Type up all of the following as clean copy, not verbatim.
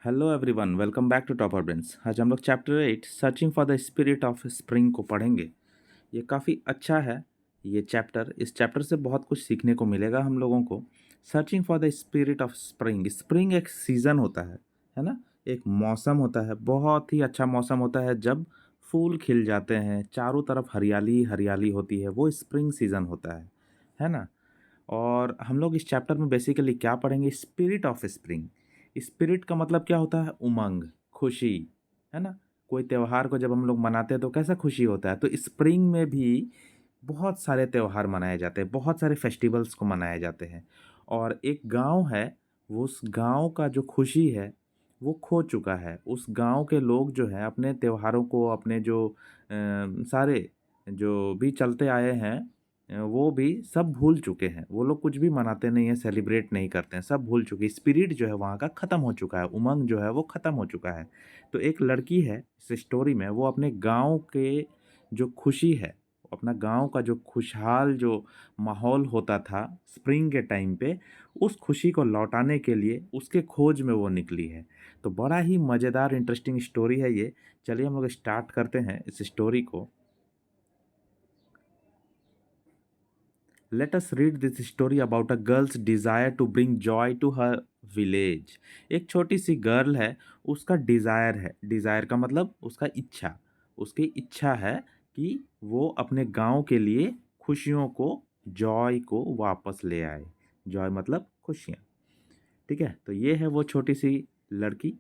Hello everyone, welcome back to topper brains. आज हम लोग chapter 8 searching for the spirit of spring को पढ़ेंगे। ये काफ़ी अच्छा है ये चैप्टर। इस चैप्टर से बहुत कुछ सीखने को मिलेगा हम लोगों को। Searching for the spirit of spring. Spring एक सीज़न होता है ना। एक मौसम होता है, बहुत ही अच्छा मौसम होता है जब फूल खिल जाते हैं, चारों तरफ हरियाली हरियाली होती है, वो स्प्रिंग सीज़न होता है ना। और हम लोग इस चैप्टर में बेसिकली क्या पढ़ेंगे? Spirit of spring. स्पिरिट का मतलब क्या होता है? उमंग, खुशी, है ना। कोई त्यौहार को जब हम लोग मनाते हैं तो कैसा खुशी होता है, तो स्प्रिंग में भी बहुत सारे त्यौहार मनाए जाते हैं, बहुत सारे फेस्टिवल्स को मनाए जाते हैं। और एक गांव है, वो उस गांव का जो खुशी है वो खो चुका है। उस गांव के लोग जो है अपने त्योहारों को, अपने जो सारे जो भी चलते आए हैं वो भी सब भूल चुके हैं। वो लोग कुछ भी मनाते नहीं हैं, सेलिब्रेट नहीं करते हैं, सब भूल चुके हैं। स्पिरिट जो है वहाँ का ख़त्म हो चुका है, उमंग जो है वो ख़त्म हो चुका है। तो एक लड़की है इस स्टोरी में, वो अपने गांव के जो खुशी है, अपना गांव का जो खुशहाल जो माहौल होता था स्प्रिंग के टाइम पे, उस खुशी को लौटाने के लिए उसके खोज में वो निकली है। तो बड़ा ही मज़ेदार इंटरेस्टिंग स्टोरी है ये। चलिए हम लोग स्टार्ट करते हैं इस स्टोरी को। Let us read this story about a girl's desire to bring joy to her village। एक छोटी सी गर्ल है, उसका डिज़ायर है। डिज़ायर का मतलब उसका इच्छा। उसकी इच्छा है कि वो अपने गांव के लिए खुशियों को, जॉय को वापस ले आए। जॉय मतलब खुशियाँ। ठीक है, तो ये है वो छोटी सी लड़की।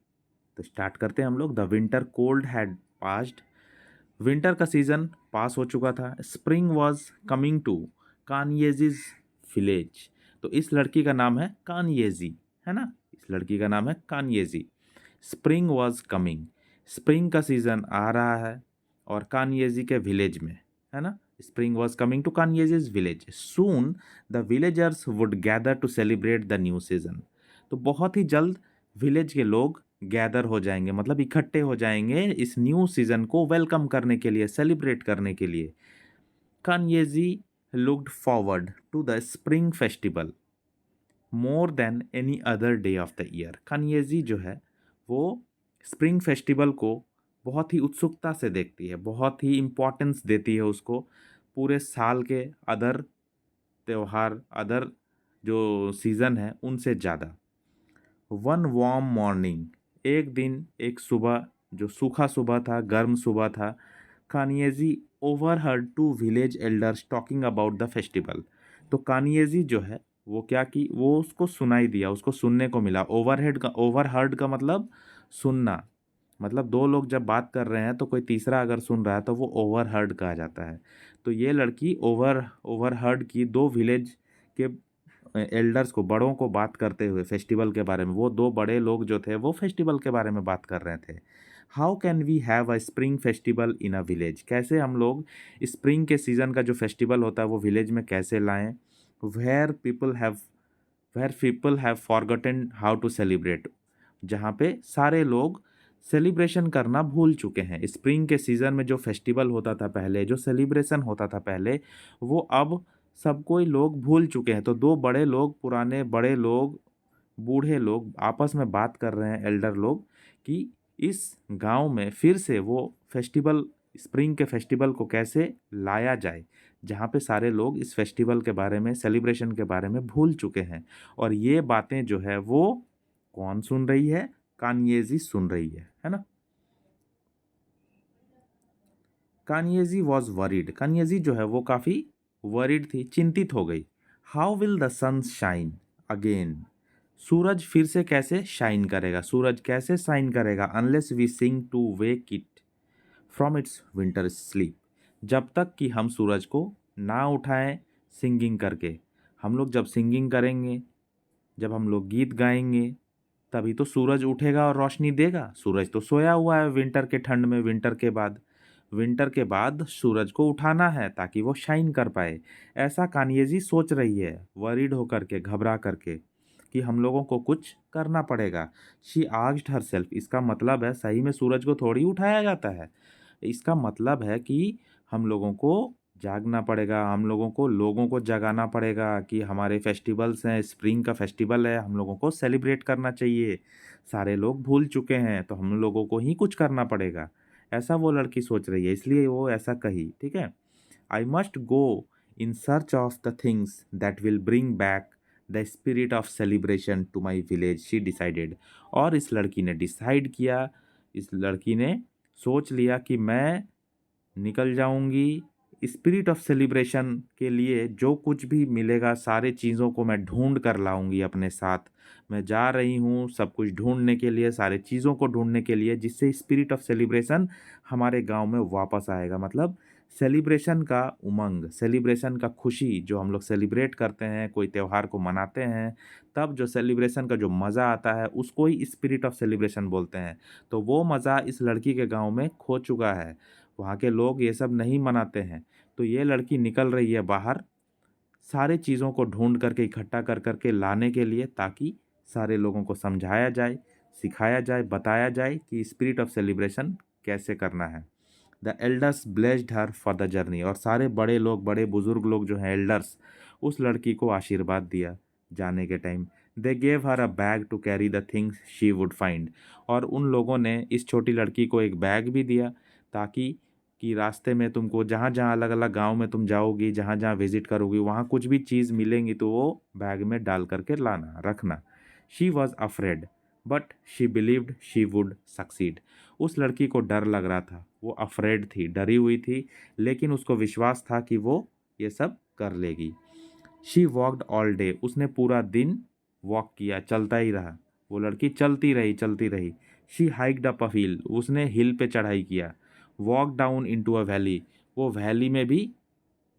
तो स्टार्ट करते हैं हम लोग। The winter cold had passed. Winter का सीजन पास हो चुका था। Spring was coming to Kanyeji's village. तो इस लड़की का नाम है कान्येजी, है ना। इस लड़की का नाम है Kanyeji. Spring was coming, spring का सीजन आ रहा है और कान्येजी के विलेज में, है ना। Spring was coming to Kanyeji's village. Soon the villagers would gather to celebrate the new season. तो बहुत ही जल्द विलेज के लोग गैदर हो जाएंगे, मतलब इकट्ठे हो जाएंगे इस न्यू सीजन को वेलकम करने के लिए, सेलिब्रेट करने के लिए। Kanyeji looked forward to the spring festival more than any other day of the year. Kanyeji जो है वो स्प्रिंग फेस्टिवल को बहुत ही उत्सुकता से देखती है, बहुत ही इम्पोर्टेंस देती है उसको, पूरे साल के अदर त्यौहार, अदर जो सीज़न है उनसे ज़्यादा। वन वार्म मॉर्निंग, एक दिन, एक सुबह, जो सूखा सुबह था, गर्म सुबह था, Kanyeji overheard two village elders talking about the festival. तो कानिएजी जो है वो क्या की, वो उसको सुनाई दिया, उसको सुनने को मिला। ओवरहर्ड का मतलब सुनना, मतलब दो लोग जब बात कर रहे हैं तो कोई तीसरा अगर सुन रहा है तो वो ओवरहर्ड कहा जाता है। तो ये लड़की ओवरहर्ड की दो विलेज के एल्डर्स को, बड़ों को बात करते हुए फेस्टिवल के बारे में। वो दो बड़े लोग जो थे वो फेस्टिवल के बारे में बात कर रहे थे। How can we have a spring festival in a village? कैसे हम लोग स्प्रिंग के सीज़न का जो फेस्टिवल होता है वो विलेज में कैसे लाएं? Where people have where people have forgotten how to celebrate. जहाँ पे सारे लोग सेलिब्रेशन करना भूल चुके हैं। स्प्रिंग के सीज़न में जो फेस्टिवल होता था पहले, जो सेलिब्रेशन होता था पहले, वो अब सब कोई लोग भूल चुके हैं। तो दो बड़े लोग, पुराने बड़े लोग, बूढ़े लोग आपस में बात कर रहे हैं, एल्डर लोग, कि इस गांव में फिर से वो फेस्टिवल, स्प्रिंग के फेस्टिवल को कैसे लाया जाए, जहाँ पे सारे लोग इस फेस्टिवल के बारे में, सेलिब्रेशन के बारे में भूल चुके हैं। और ये बातें जो है वो कौन सुन रही है? कान्येजी सुन रही है ना। कान्येजी वॉज वरीड। कान्येजी जो है वो काफ़ी वरीड थी, चिंतित हो गई। How will the sun shine again? सूरज फिर से कैसे शाइन करेगा, सूरज कैसे शाइन करेगा? Unless we sing to wake it from its winter sleep. जब तक कि हम सूरज को ना उठाएं सिंगिंग करके। हम लोग जब सिंगिंग करेंगे, जब हम लोग गीत गाएंगे, तभी तो सूरज उठेगा और रोशनी देगा। सूरज तो सोया हुआ है विंटर के ठंड में। विंटर के बाद सूरज को उठाना है ताकि वो शाइन कर पाए। ऐसा कान्येजी सोच रही है, वरीड होकर के, घबरा करके, कि हम लोगों को कुछ करना पड़ेगा। She asked herself. इसका मतलब है सही में सूरज को थोड़ी उठाया जाता है। इसका मतलब है कि हम लोगों को जागना पड़ेगा, हम लोगों को जगाना पड़ेगा कि हमारे फेस्टिवल्स हैं, स्प्रिंग का फेस्टिवल है, हम लोगों को सेलिब्रेट करना चाहिए। सारे लोग भूल चुके हैं, तो हम लोगों को ही कुछ करना पड़ेगा। ऐसा वो लड़की सोच रही है, इसलिए वो ऐसा कही, ठीक है? I must go in search of the things that will bring back the spirit of celebration to my village, she decided. और इस लड़की ने डिसाइड किया, इस लड़की ने सोच लिया कि मैं निकल जाऊंगी स्पिरिट ऑफ सेलिब्रेशन के लिए, जो कुछ भी मिलेगा सारे चीज़ों को मैं ढूंढ कर लाऊंगी अपने साथ। मैं जा रही हूँ सब कुछ ढूंढने के लिए, सारे चीज़ों को ढूंढने के लिए, जिससे स्पिरिट ऑफ सेलिब्रेशन हमारे गांव में वापस आएगा। मतलब सेलिब्रेशन का उमंग, सेलिब्रेशन का खुशी, जो हम लोग सेलिब्रेट करते हैं, कोई त्यौहार को मनाते हैं, तब जो सेलिब्रेशन का जो मज़ा आता है उसको ही स्पिरिट ऑफ सेलिब्रेशन बोलते हैं। तो वो मज़ा इस लड़की के गांव में खो चुका है, वहाँ के लोग ये सब नहीं मनाते हैं। तो ये लड़की निकल रही है बाहर सारे चीज़ों को ढूंढ करके इकट्ठा कर करके लाने के लिए, ताकि सारे लोगों को समझाया जाए, सिखाया जाए, बताया जाए कि स्पिरिट ऑफ सेलिब्रेशन कैसे करना है। The elders blessed her for the journey, और सारे बड़े लोग, बड़े बुजुर्ग लोग जो हैं एल्डर्स, उस लड़की को आशीर्वाद दिया जाने के time. They gave her a bag to carry the things she would find, और उन लोगों ने इस छोटी लड़की को एक बैग भी दिया, ताकि कि रास्ते में तुमको जहाँ जहाँ अलग अलग गांव में तुम जाओगी, जहाँ जहाँ विजिट करोगी, वहाँ कुछ भी चीज़ मिलेंगी तो वो बैग में डाल करके लाना रखना। She was afraid but she believed she would succeed. उस लड़की को डर लग रहा था, वो अफ्रेड थी, डरी हुई थी, लेकिन उसको विश्वास था कि वो ये सब कर लेगी। शी वॉकड ऑल डे, उसने पूरा दिन वॉक किया, चलता ही रहा। वो लड़की चलती रही, चलती रही। शी हाइक्ड अप अ हिल, उसने हिल पे चढ़ाई किया। Walk down into a valley, वो वैली में भी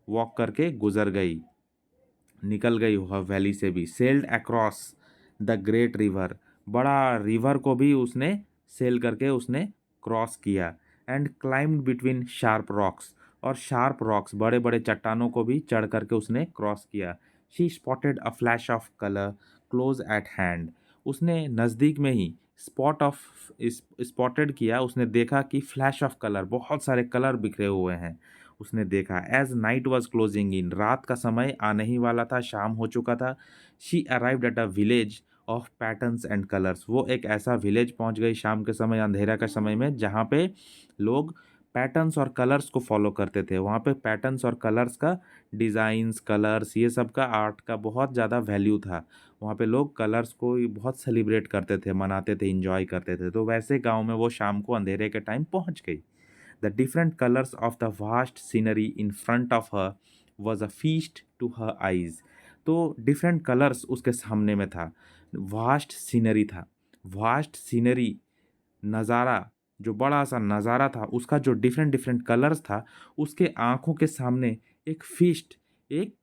वॉक करके गुजर गई, निकल गई वह वैली से भी। Sailed across the great river, बड़ा रिवर को भी उसने सेल करके उसने क्रॉस किया। And climbed between sharp rocks, और शार्प रॉक्स, बड़े बड़े चट्टानों को भी चढ़ करके उसने क्रॉस किया। She spotted a flash of colour close eight hand, उसने नज़दीक में ही स्पॉटेड किया, उसने देखा कि फ्लैश ऑफ कलर, बहुत सारे कलर बिखरे हुए हैं। उसने देखा as night was closing in, रात का समय आने ही वाला था, शाम हो चुका था। She arrived at a village of patterns and colours, वो एक ऐसा विलेज पहुंच गई शाम के समय, अंधेरा के समय में, जहाँ पे लोग पैटर्न्स और कलर्स को फॉलो करते थे। वहाँ पे पैटर्न्स और कलर्स का, डिज़ाइंस, कलर्स, ये सब का, आर्ट का बहुत ज़्यादा वैल्यू था। वहाँ पे लोग कलर्स को बहुत सेलिब्रेट करते थे, मनाते थे, इंजॉय करते थे। तो वैसे गांव में वो शाम को अंधेरे के टाइम पहुँच गई। The different colors of the vast scenery in front of her was a feast to her eyes. तो डिफरेंट कलर्स उसके सामने में था, वास्ट सीनरी था। वास्ट सीनरी, नज़ारा, जो बड़ा सा नज़ारा था, उसका जो डिफरेंट डिफरेंट कलर्स था, उसके आंखों के सामने एक फीस्ट, एक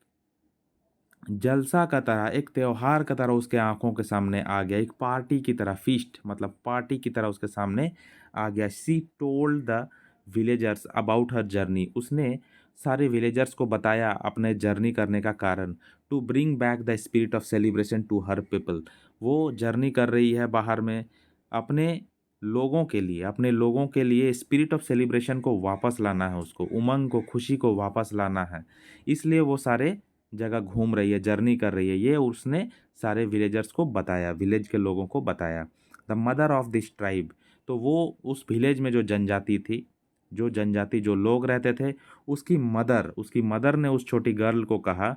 जलसा का तरह, एक त्योहार का तरह उसके आंखों के सामने आ गया, एक पार्टी की तरह, फीस्ट मतलब पार्टी की तरह उसके सामने आ गया। सी told the villagers about her journey, उसने सारे विलेजर्स को बताया अपने जर्नी करने का कारण। To bring back the spirit of celebration to her people, वो जर्नी कर रही है बाहर में अपने लोगों के लिए, अपने लोगों के लिए स्पिरिट ऑफ सेलिब्रेशन को वापस लाना है, उसको उमंग को, खुशी को वापस लाना है। इसलिए वो सारे जगह घूम रही है, जर्नी कर रही है, ये उसने सारे विलेजर्स को बताया, विलेज के लोगों को बताया। The mother of this tribe, तो वो उस विलेज में जो जनजाति थी, जो जनजाति, जो लोग रहते थे, उसकी मदर ने उस छोटी गर्ल को कहा,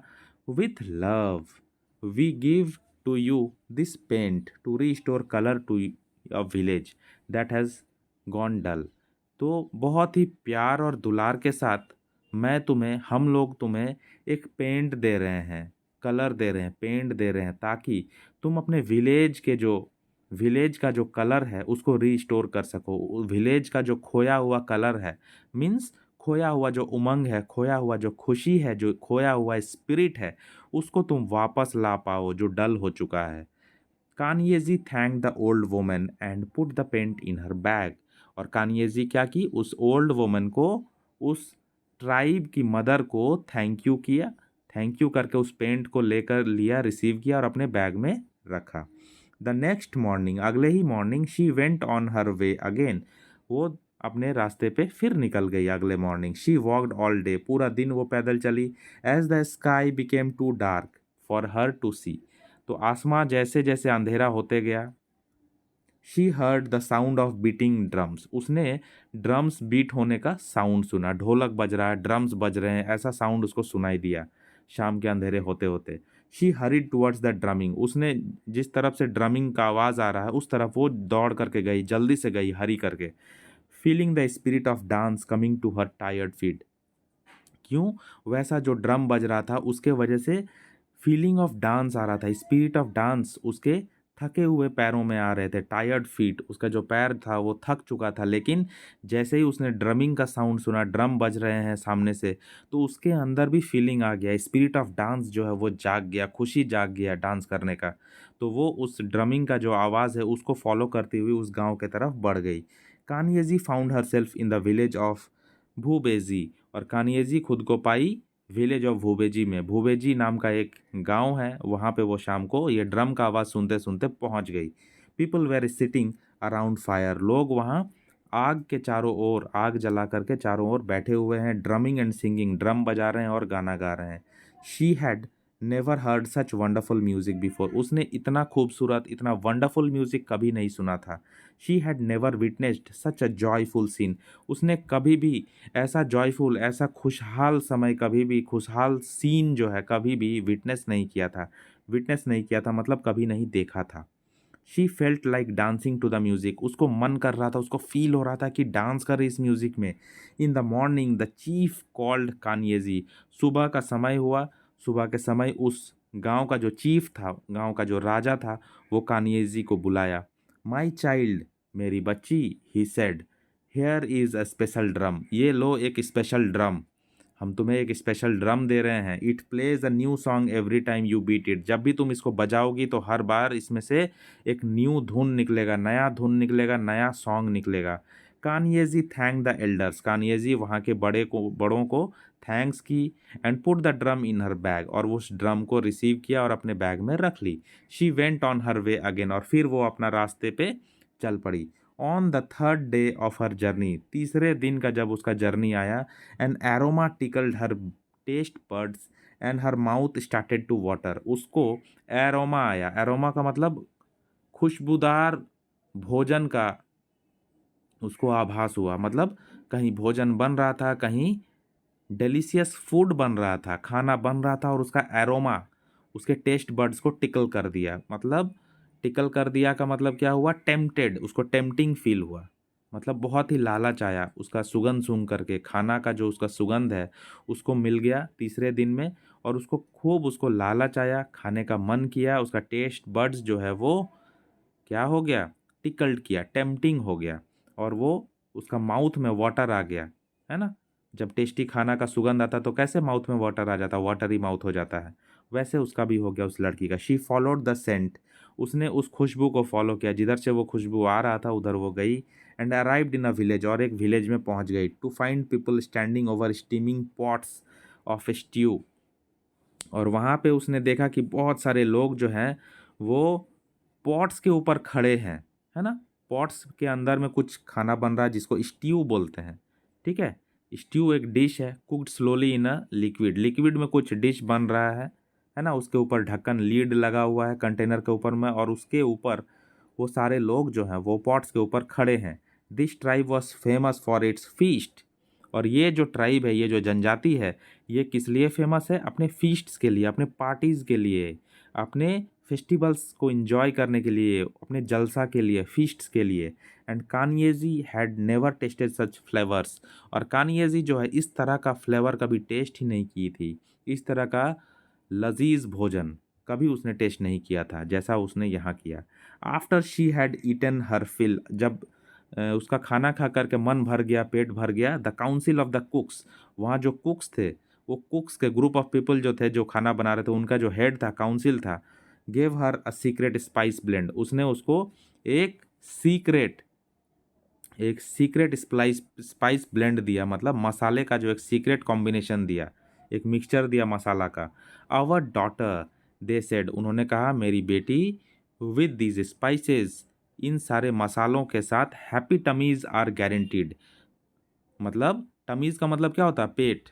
with love we give to you this paint to restore colour to a village that has gone dull. तो बहुत ही प्यार और दुलार के साथ हम लोग तुम्हें एक पेंट दे रहे हैं, कलर दे रहे हैं, पेंट दे रहे हैं, ताकि तुम अपने विलेज का जो कलर है उसको रीस्टोर कर सको। विलेज का जो खोया हुआ कलर है, मीन्स खोया हुआ जो उमंग है, खोया हुआ जो खुशी है, जो खोया हुआ स्पिरिट है, उसको तुम वापस ला पाओ, जो डल हो चुका है। Kanyeji thank the old woman and put the paint in her bag, और कान्येजी क्या की, उस ओल्ड वुमन को, उस ट्राइब की मदर को थैंक यू किया, थैंक यू करके उस पेंट को लेकर लिया, रिसीव किया और अपने बैग में रखा। द नेक्स्ट मॉर्निंग, अगले ही morning, she went on her way again, वो अपने रास्ते पे फिर निकल गई अगले morning. She walked all day, पूरा दिन वो पैदल चली। As the sky became too dark for her to see, तो आसमां जैसे जैसे अंधेरा होते गया। She heard the sound of beating drums, उसने ड्रम्स बीट होने का साउंड सुना, ढोलक बज रहा है, ड्रम्स बज रहे हैं, ऐसा साउंड उसको सुनाई दिया शाम के अंधेरे होते होते। She horrid towards the drumming, उसने जिस तरफ से ड्रमिंग का आवाज़ आ रहा है उस तरफ वो दौड़ करके गई, जल्दी से गई, हरी करके। Feeling the spirit of dance coming to her tired feet, क्यों? वैसा जो ड्रम बज रहा था उसके वजह से फीलिंग ऑफ डांस आ रहा था, स्पिरिट ऑफ डांस उसके थके हुए पैरों में आ रहे थे, टायर्ड फीट, उसका जो पैर था वो थक चुका था। लेकिन जैसे ही उसने ड्रमिंग का साउंड सुना, ड्रम बज रहे हैं सामने से, तो उसके अंदर भी फीलिंग आ गया, स्पिरिट ऑफ डांस जो है वो जाग गया, खुशी जाग गया डांस करने का। तो वो उस ड्रमिंग का जो आवाज़ है उसको फॉलो करती हुई उस गांव के तरफ बढ़ गई। Kanyeji found herself in the village of Bhubezi, और कान्येजी खुद को पाई विलेज ऑफ भूबेजी में। भूबेजी नाम का एक गांव है, वहाँ पे वो शाम को ये ड्रम का आवाज़ सुनते सुनते पहुँच गई। People were sitting around fire, लोग वहाँ आग के चारों ओर, आग जला करके चारों ओर बैठे हुए हैं, ड्रमिंग एंड सिंगिंग, ड्रम बजा रहे हैं और गाना गा रहे हैं। She had never heard such wonderful music before, उसने इतना खूबसूरत, इतना वंडरफुल म्यूजिक कभी नहीं सुना था। She had never witnessed such a joyful scene, उसने कभी भी ऐसा जॉयफुल, ऐसा खुशहाल समय, कभी भी खुशहाल सीन जो है कभी भी विटनेस नहीं किया था। विटनेस नहीं किया था मतलब कभी नहीं देखा था। She felt like dancing to the music, उसको मन कर रहा था, उसको फील हो रहा था कि डांस कर इस म्यूजिक में। In the morning the chief called Kanyeji, सुबह का समय हुआ, सुबह के समय उस गांव का जो चीफ था, गांव का जो राजा था, वो कान्येजी को बुलाया। माई चाइल्ड, मेरी बच्ची, he said, here is a special drum, ये लो एक स्पेशल ड्रम, हम तुम्हें एक स्पेशल ड्रम दे रहे हैं। It plays a new song every time you beat it, जब भी तुम इसको बजाओगी तो हर बार इसमें से एक न्यू धुन निकलेगा, नया धुन निकलेगा, नया सॉन्ग निकलेगा। कान्येजी थैंक द एल्डर्स, कान्येजी वहाँ के बड़ों को थैंक्स की। And put the drum in her bag, और उस ड्रम को रिसीव किया और अपने बैग में रख ली। She went on her way again, और फिर वो अपना रास्ते पे चल पड़ी। On the third day of her journey, तीसरे दिन का जब उसका जर्नी आया, an aroma tickled her taste buds and her mouth started to water, उसको एरोमा आया, एरोमा का मतलब खुशबूदार भोजन का उसको आभास हुआ, मतलब कहीं भोजन बन रहा था, कहीं डिलीशियस फूड बन रहा था, खाना बन रहा था, और उसका एरोमा उसके टेस्ट बड्स को टिकल कर दिया। मतलब टिकल कर दिया का मतलब क्या हुआ? टेम्प्टेड, उसको टेम्पटिंग फील हुआ, मतलब बहुत ही लालच आया उसका सुगंध सूंघ करके, खाना का जो उसका सुगंध है उसको मिल गया तीसरे दिन में, और उसको खूब उसको लालच आया, खाने का मन किया, उसका टेस्ट बड्स जो है वो क्या हो गया? टिकल्ड किया, टेम्पटिंग हो गया, और वो उसका माउथ में वाटर आ गया, है ना? जब टेस्टी खाना का सुगंध आता तो कैसे माउथ में वाटर आ जाता, वाटरी माउथ हो जाता है, वैसे उसका भी हो गया उस लड़की का। शी फॉलोड द सेंट, उसने उस खुशबू को फॉलो किया, जिधर से वो खुशबू आ रहा था उधर वो गई। And arrived in a village, और एक विलेज में पहुंच गई। To find people standing over steaming pots of stew, और वहाँ पे उसने देखा कि बहुत सारे लोग जो हैं वो पॉट्स के ऊपर खड़े हैं, है ना? पॉट्स के अंदर में कुछ खाना बन रहा है जिसको स्ट्यू बोलते हैं, ठीक है? स्ट्यू एक डिश है, cooked slowly in a liquid, liquid में कुछ डिश बन रहा है ना? उसके ऊपर ढक्कन, लीड लगा हुआ है कंटेनर के ऊपर में, और उसके ऊपर वो सारे लोग जो हैं वो पॉट्स के ऊपर खड़े हैं। This tribe was famous for its feast, और ये जो ट्राइब है, ये जो जनजाति है, ये किस लिए फेमस है? अपने फीस्ट्स के लिए, अपने पार्टीज़ के लिए, अपने फेस्टिवल्स को एंजॉय करने के लिए, अपने जलसा के लिए, फीस्ट्स के लिए। And Kanyeji had never tasted such flavours, और कान्येजी जो है इस तरह का फ्लेवर कभी टेस्ट ही नहीं की थी, इस तरह का लजीज भोजन कभी उसने टेस्ट नहीं किया था जैसा उसने यहाँ किया। After she had eaten her fill, जब उसका खाना खा करके मन भर गया, पेट भर गया, द काउंसिल ऑफ द कुक्स, वहाँ जो कुक्स थे, वो कुक्स के ग्रुप ऑफ पीपल जो थे, जो खाना बना रहे थे, उनका जो हेड था, काउंसिल था, gave her a secret spice blend, उसने उसको एक सीक्रेट एक सीक्रेट स्पाइस स्पाइस ब्लेंड दिया, मतलब मसाले का जो एक सीक्रेट कॉम्बिनेशन दिया, एक मिक्सचर दिया मसाला का। आवर डॉटर, दे सेड, उन्होंने कहा मेरी बेटी, विद दीज स्पाइसेस इन सारे मसालों के साथ हैप्पी टमीज आर गारंटीड। मतलब टमीज का मतलब क्या होता है? पेट।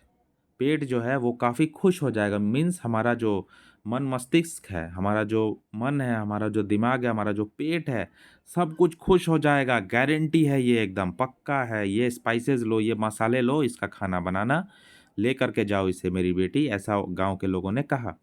पेट जो है वो काफ़ी खुश हो जाएगा, मीन्स हमारा जो मन मस्तिष्क है, हमारा जो मन है, हमारा जो दिमाग है, हमारा जो पेट है, सब कुछ खुश हो जाएगा। गारंटी है, ये एकदम पक्का है। ये स्पाइसेस लो, ये मसाले लो, इसका खाना बनाना, ले करके जाओ इसे मेरी बेटी, ऐसा गांव के लोगों ने कहा।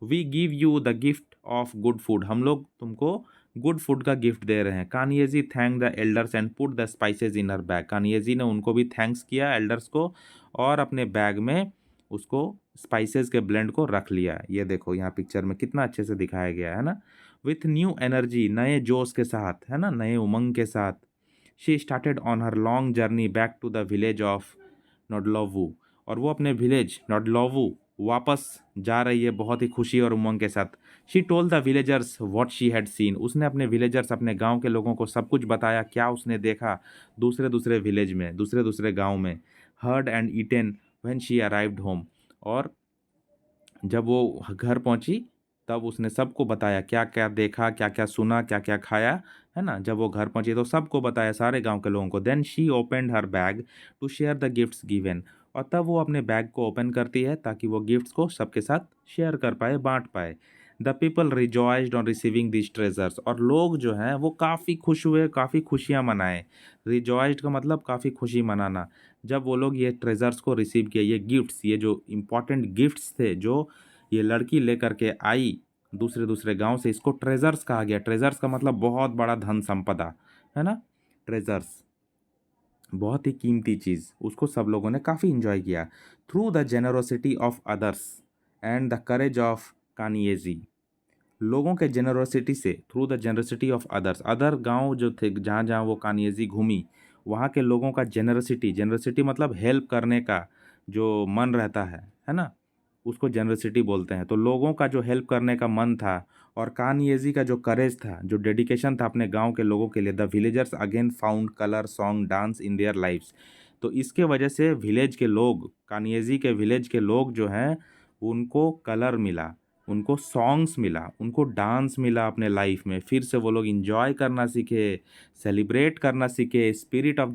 We give you the gift of good food, हम लोग तुमको गुड फूड का गिफ्ट दे रहे हैं। Kanyeji thank the elders and put the spices in her bag, Kanyeji ने उनको भी थैंक्स किया एल्डर्स को, और अपने बैग में उसको स्पाइसेस के ब्लेंड को रख लिया। ये देखो यहाँ पिक्चर में कितना अच्छे से दिखाया गया है ना, विथ न्यू एनर्जी, नए जोश के साथ, है ना, नए उमंग के साथ। She started on her long journey back to the village of Ndlovu, और वो अपने विलेज नोडलोवू वापस जा रही है बहुत ही खुशी और उमंग के साथ। She told the villagers what she had seen, उसने अपने विलेजर्स, अपने गांव के लोगों को सब कुछ बताया, क्या उसने देखा दूसरे दूसरे विलेज में, दूसरे दूसरे गांव में। Heard and eaten when she arrived home, और जब वो घर पहुंची तब उसने सबको बताया क्या क्या देखा, क्या क्या सुना, क्या क्या खाया, है ना। जब वो घर पहुंची तो सबको बताया, सारे गांव के लोगों को। Then she opened her bag to share the gifts given, और तब वो अपने बैग को ओपन करती है ताकि वो गिफ्ट्स को सबके साथ शेयर कर पाए, बांट पाए। The people rejoiced on receiving this treasures, और लोग जो हैं वो काफ़ी खुश हुए, काफ़ी खुशियाँ मनाए। रिजॉइस्ड का मतलब काफ़ी खुशी मनाना। जब वो लोग ये ट्रेजर्स को रिसीव किए, ये गिफ्ट्स, ये जो इम्पोर्टेंट गिफ्ट्स थे जो ये लड़की लेकर के आई दूसरे दूसरे गांव से, इसको ट्रेजर्स कहा गया। ट्रेजर्स का मतलब बहुत बड़ा धन संपदा, है ना। ट्रेजर्स बहुत ही कीमती चीज़, उसको सब लोगों ने काफ़ी इंजॉय किया। Through the generosity of others and the courage of Kanyeji, लोगों के जेनरोसिटी से, through the generosity of others, other गांव जो थे जहाँ जहाँ वो कानिएजी घूमी, वहाँ के लोगों का जेनरोसिटी, जेनरोसिटी मतलब हेल्प करने का जो मन रहता है ना, उसको जेनरोसिटी बोलते हैं। तो लोगों का जो हेल्प करने का मन था, और कानिएजी का जो करेज था, जो डेडिकेशन था अपने गांव के लोगों के लिए, the villagers again found colour song dance in their lives, तो इसके वजह से विलेज के लोग, कानिएजी के विलेज के लोग जो हैं, उनको कलर मिला, उनको सॉन्ग्स मिला, उनको डांस मिला अपने लाइफ में। फिर से वो लोग इंजॉय करना सीखे, सेलिब्रेट करना सीखे। स्पिरिट ऑफ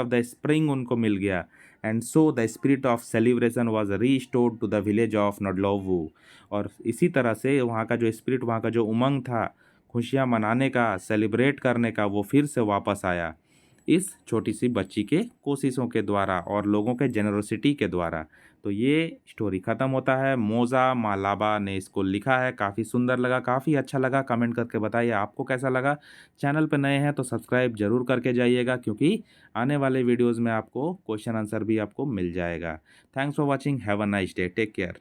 द स्प्रिंग उनको मिल गया। And so the spirit of celebration was restored to the village of Ndlovu, और इसी तरह से वहाँ का जो स्पिरिट, वहाँ का जो उमंग था खुशियाँ मनाने का, सेलिब्रेट करने का, वो फिर से वापस आया इस छोटी सी बच्ची के कोशिशों के द्वारा और लोगों के जेनरोसिटी के द्वारा। तो ये स्टोरी ख़त्म होता है। मोज़ा मालाबा ने इसको लिखा है, काफ़ी सुंदर लगा, काफ़ी अच्छा लगा। कमेंट करके बताइए आपको कैसा लगा। चैनल पर नए हैं तो सब्सक्राइब जरूर करके जाइएगा, क्योंकि आने वाले वीडियोज़ में आपको क्वेश्चन आंसर भी आपको मिल जाएगा। Thanks for watching, have a nice day, take care.